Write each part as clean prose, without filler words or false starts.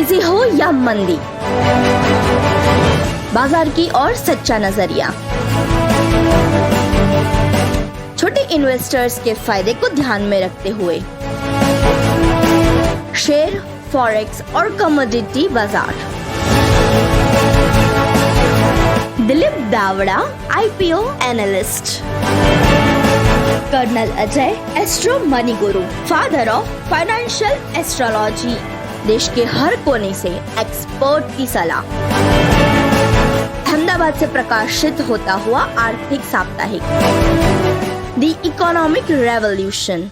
तेजी हो या मंदी, बाजार की और सच्चा नजरिया। छोटे इन्वेस्टर्स के फायदे को ध्यान में रखते हुए शेयर, फॉरेक्स और कमोडिटी बाजार। Dilip Dawda, IPO analyst. Colonel Ajay, astro money guru, father of financial astrology. देश के हर कोने से एक्सपर्ट की सलाह। अहमदाबाद से प्रकाशित होता हुआ आर्थिक साप्ताहिक द इकोनॉमिक रेवोल्यूशन।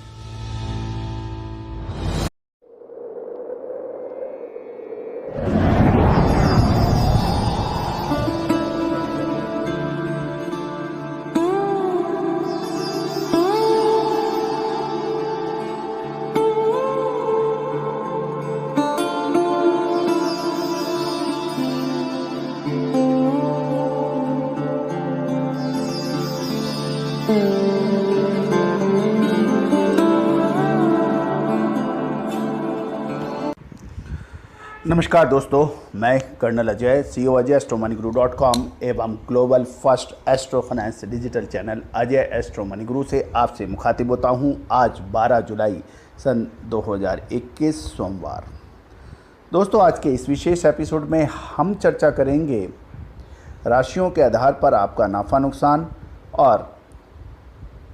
नमस्कार दोस्तों, मैं colonel Ajay, CEO Ajay astromoniguru.com एवं global first astro finance digital channel Ajay astro money गुरु से आपसे मुखातिब होता हूं। आज 12 जुलाई सन 2021 सोमवार। दोस्तों, आज के इस विशेष एपिसोड में हम चर्चा करेंगे राशियों के आधार पर आपका नाफा नुकसान और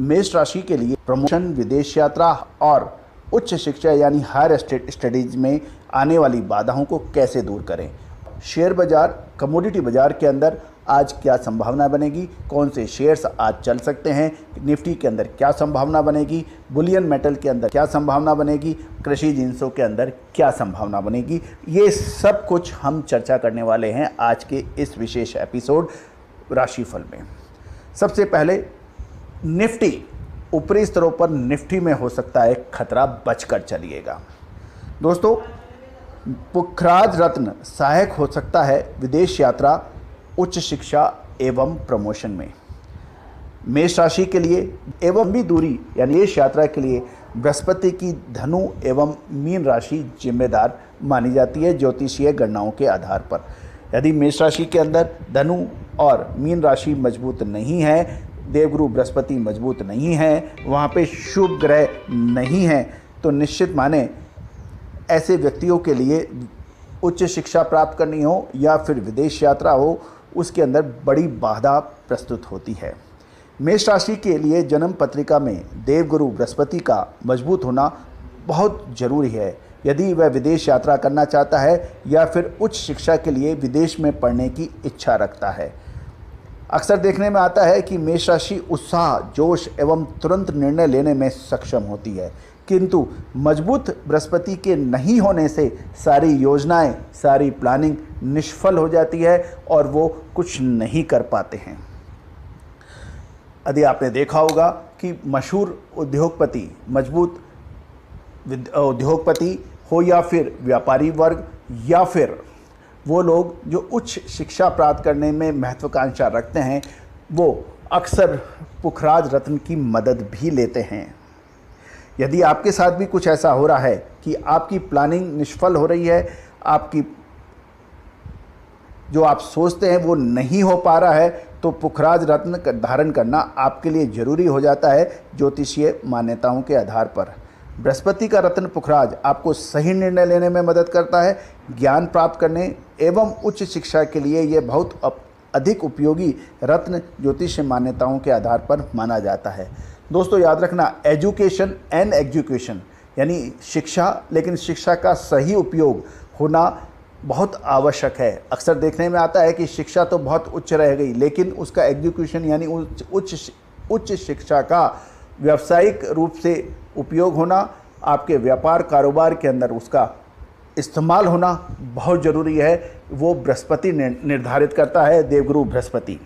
मेष राशि के लिए प्रमोशन, विदेश यात्रा और उच्च शिक्षा यानी हायर स्टडीज में आने वाली बाधाओं को कैसे दूर करें। शेयर बाजार, कमोडिटी बाजार के अंदर आज क्या संभावना बनेगी, कौन से शेयर्स आज चल सकते हैं, निफ्टी के अंदर क्या संभावना बनेगी, बुलियन मेटल के अंदर क्या संभावना बनेगी, कृषि जिंसों के अंदर क्या संभावना बनेगी, ये सब कुछ हम चर्चा करने वाले हैं आज के इस विशेष एपिसोड राशिफल में। सबसे पहले निफ्टी, ऊपरी स्तरों पर निफ्टी में हो सकता है खतरा, बचकर चलिएगा। दोस्तों, पुखराज रत्न सहायक हो सकता है विदेश यात्रा, उच्च शिक्षा एवं प्रमोशन में। मेष राशि के लिए एवं लंबी दूरी यानी विदेश यात्रा के लिए बृहस्पति की धनु एवं मीन राशि जिम्मेदार मानी जाती है ज्योतिषीय गणनाओं के आधार पर। यदि मेष राशि के अंदर धनु और मीन राशि मजबूत नहीं है, देवगुरु बृहस्पति मजबूत नहीं है, वहाँ पे शुभ ग्रह नहीं है, तो निश्चित माने ऐसे व्यक्तियों के लिए उच्च शिक्षा प्राप्त करनी हो या फिर विदेश यात्रा हो, उसके अंदर बड़ी बाधा प्रस्तुत होती है। मेष राशि के लिए जन्म पत्रिका में देवगुरु बृहस्पति का मजबूत होना बहुत ज़रूरी है यदि वह विदेश यात्रा करना चाहता है या फिर उच्च शिक्षा के लिए विदेश में पढ़ने की इच्छा रखता है। अक्सर देखने में आता है कि मेष राशि उत्साह, जोश एवं तुरंत निर्णय लेने में सक्षम होती है, किंतु मजबूत बृहस्पति के नहीं होने से सारी योजनाएं, सारी प्लानिंग निष्फल हो जाती है और वो कुछ नहीं कर पाते हैं। यदि आपने देखा होगा कि मशहूर उद्योगपति, मजबूत उद्योगपति हो या फिर व्यापारी वर्ग या फिर वो लोग जो उच्च शिक्षा प्राप्त करने में महत्वाकांक्षा रखते हैं, वो अक्सर पुखराज रत्न की मदद भी लेते हैं। यदि आपके साथ भी कुछ ऐसा हो रहा है कि आपकी प्लानिंग निष्फल हो रही है, आपकी जो आप सोचते हैं वो नहीं हो पा रहा है, तो पुखराज रत्न धारण करना आपके लिए ज़रूरी हो जाता है ज्योतिषीय मान्यताओं के आधार पर। बृहस्पति का रत्न पुखराज आपको सही निर्णय लेने में मदद करता है, ज्ञान प्राप्त करने एवं उच्च शिक्षा के लिए यह बहुत अधिक उपयोगी रत्न ज्योतिष मान्यताओं के आधार पर माना जाता है। दोस्तों, याद रखना, एजुकेशन एंड एग्जीक्यूशन यानी शिक्षा, लेकिन शिक्षा का सही उपयोग होना बहुत आवश्यक है। अक्सर देखने में आता है कि शिक्षा तो बहुत उच्च रह गई, लेकिन उसका एग्जीक्यूशन यानी उच्च शिक्षा का व्यावसायिक रूप से उपयोग होना, आपके व्यापार कारोबार के अंदर उसका इस्तेमाल होना बहुत ज़रूरी है। वो बृहस्पति निर्धारित करता है, देवगुरु बृहस्पति।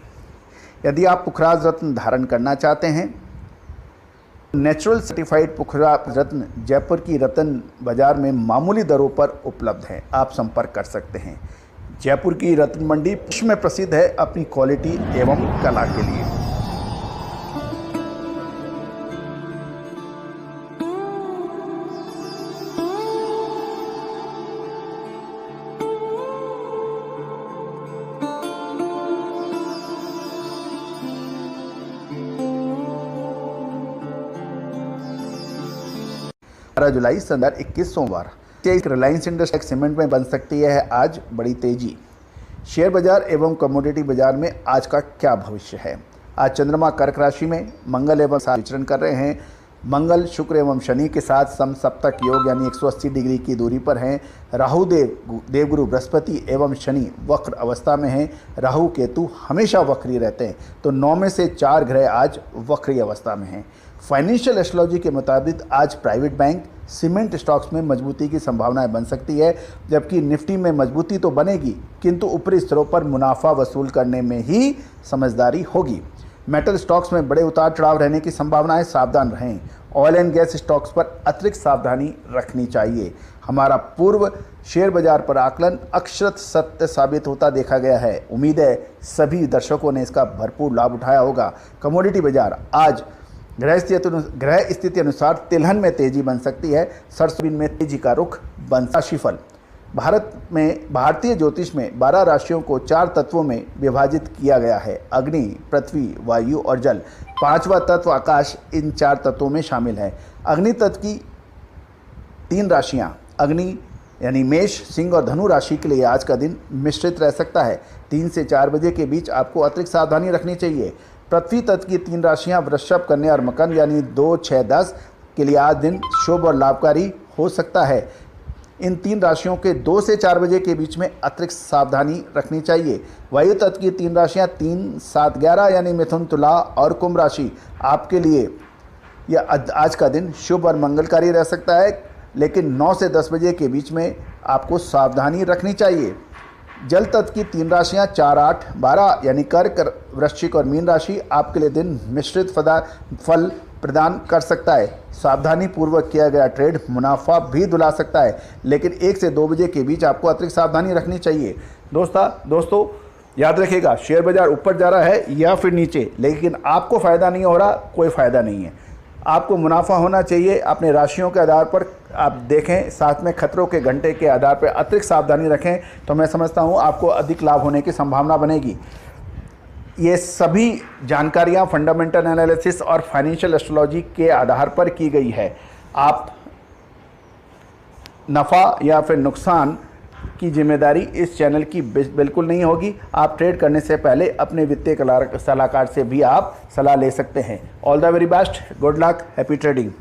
यदि आप पुखराज रत्न धारण करना चाहते हैं, नेचुरल सर्टिफाइड पुखराज रत्न जयपुर की रत्न बाजार में मामूली दरों पर उपलब्ध है, आप संपर्क कर सकते हैं। जयपुर की रत्न मंडी विश्व में प्रसिद्ध है अपनी क्वालिटी एवं कला के लिए। जुलाई सन 2021 सोमवार। रिलायंस इंडस्ट्रीज सीमेंट में बन सकती है आज बड़ी तेजी। शेयर बाजार एवं कमोडिटी बाजार में आज का क्या भविष्य है। आज चंद्रमा कर्क राशि में मंगल एवं विचरण कर रहे हैं। मंगल शुक्र एवं शनि के साथ समसप्तक योग यानी 180 डिग्री की दूरी पर हैं। राहु देवगुरु बृहस्पति एवं शनि वक्र अवस्था में हैं। राहु केतु हमेशा वक्री रहते हैं, तो 9 में से 4 ग्रह आज वक्री अवस्था में हैं। फाइनेंशियल एस्ट्रोलॉजी के मुताबिक आज प्राइवेट बैंक, सीमेंट स्टॉक्स में मजबूती की संभावनाएं बन सकती है, जबकि निफ्टी में मजबूती तो बनेगी किंतु ऊपरी स्तरों पर मुनाफा वसूल करने में ही समझदारी होगी। मेटल स्टॉक्स में बड़े उतार चढ़ाव रहने की संभावनाएं, सावधान रहें। ऑयल एंड गैस स्टॉक्स पर अतिरिक्त सावधानी रखनी चाहिए। हमारा पूर्व शेयर बाजार पर आकलन अक्षरत सत्य साबित होता देखा गया है। उम्मीद है सभी दर्शकों ने इसका भरपूर लाभ उठाया होगा। कमोडिटी बाजार आज ग्रह स्थिति अनुसार तिलहन में तेजी बन सकती है, सरसों में तेजी का रुख बन। राशिफल भारतीय ज्योतिष में 12 राशियों को 4 तत्वों में विभाजित किया गया है। अग्नि, पृथ्वी, वायु और जल। 5वां तत्व आकाश इन 4 तत्वों में शामिल है। अग्नि तत्व की 3 राशियां अग्नि यानी मेष, सिंह और धनु राशि के लिए आज का दिन मिश्रित रह सकता है। 3 से 4 बजे के बीच आपको अतिरिक्त सावधानी रखनी चाहिए। पृथ्वी तत्व की 3 राशियां वृषभ, कन्या और मकर यानी 2, 6, 10 के लिए आज दिन शुभ और लाभकारी हो सकता है। इन 3 राशियों के 2 से 4 बजे के बीच में अतिरिक्त सावधानी रखनी चाहिए। वायु तत्व की 3 राशियां 3, 7, 11 यानी मिथुन, तुला और कुंभ राशि आपके लिए यह आज का दिन शुभ और मंगलकारी रह सकता है, लेकिन 9 से 10 बजे के बीच में आपको सावधानी रखनी चाहिए। जल तत्व की 3 राशियां 4, 8, 12 यानी कर्क, वृश्चिक और मीन राशि आपके लिए दिन मिश्रित फल प्रदान कर सकता है। सावधानी पूर्वक किया गया ट्रेड मुनाफा भी दिला सकता है, लेकिन 1 से 2 बजे के बीच आपको अतिरिक्त सावधानी रखनी चाहिए। दोस्तों याद रखिएगा, शेयर बाजार ऊपर जा रहा है या फिर नीचे, लेकिन आपको फ़ायदा नहीं हो रहा, कोई फ़ायदा नहीं है। आपको मुनाफा होना चाहिए। अपने राशियों के आधार पर आप देखें, साथ में खतरों के घंटे के आधार पर अतिरिक्त सावधानी रखें, तो मैं समझता हूँ आपको अधिक लाभ होने की संभावना बनेगी। ये सभी जानकारियाँ फंडामेंटल एनालिसिस और फाइनेंशियल एस्ट्रोलॉजी के आधार पर की गई है। आप नफ़ा या फिर नुकसान की जिम्मेदारी इस चैनल की बिल्कुल नहीं होगी। आप ट्रेड करने से पहले अपने वित्तीय सलाहकार से भी आप सलाह ले सकते हैं। All the very best, good luck, happy trading.